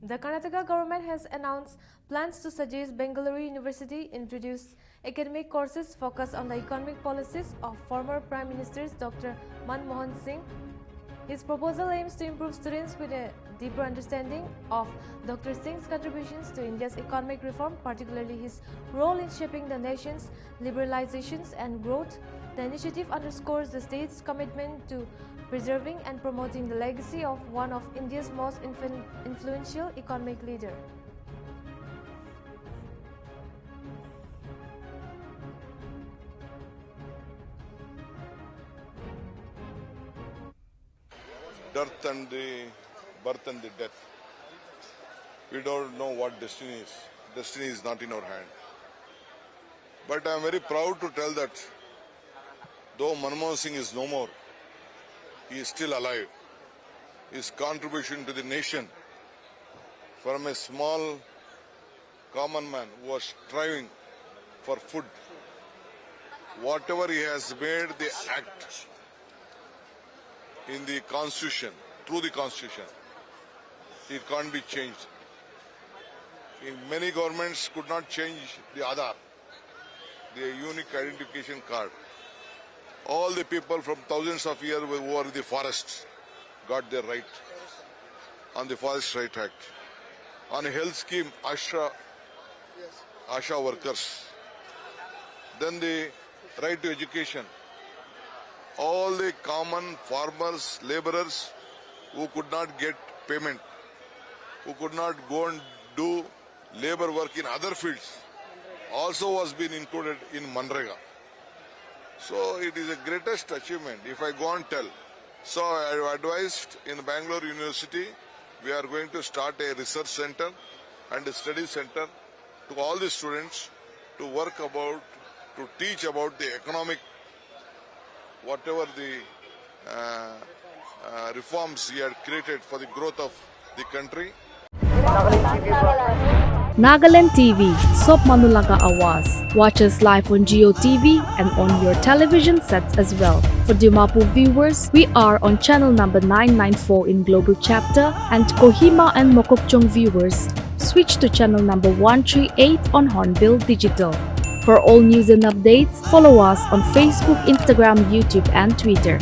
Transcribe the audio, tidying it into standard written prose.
The Karnataka government has announced plans to suggest Bengaluru University introduce academic courses focused on the economic policies of former Prime Minister Dr. Manmohan Singh. His proposal aims to improve students with a deeper understanding of Dr. Singh's contributions to India's economic reform, particularly his role in shaping the nation's liberalizations and growth. The initiative underscores the state's commitment to preserving and promoting the legacy of one of India's most influential economic leaders. Death and the birth and the death. We don't know what destiny is. Destiny is not in our hand. But I am very proud to tell that though Manmohan Singh is no more, he is still alive. His contribution to the nation from a small common man who was striving for food, whatever he has made the act in the constitution, through the constitution, it can't be changed. In many governments could not change the Aadhaar, the unique identification card. All the people from thousands of years who were in the forest got their right on the Forest Right Act. On a health scheme, Asha workers. Then the right to education. All the common farmers, laborers who could not get payment, who could not go and do labor work in other fields, also was being included in Manrega. So it is a greatest achievement if I go and tell. So I have advised in Bangalore University, we are going to start a research center and a study center to all the students to work about, to teach about the economic, whatever the reforms he had created for the growth of the country. Nagaland TV, Soap Manulaga Awas. Watch us live on Geo TV and on your television sets as well. For Dimapur viewers, we are on channel number 994 in Global Chapter, and Kohima and Mokokchung viewers, switch to channel number 138 on Hornbill Digital. For all news and updates, follow us on Facebook, Instagram, YouTube, and Twitter.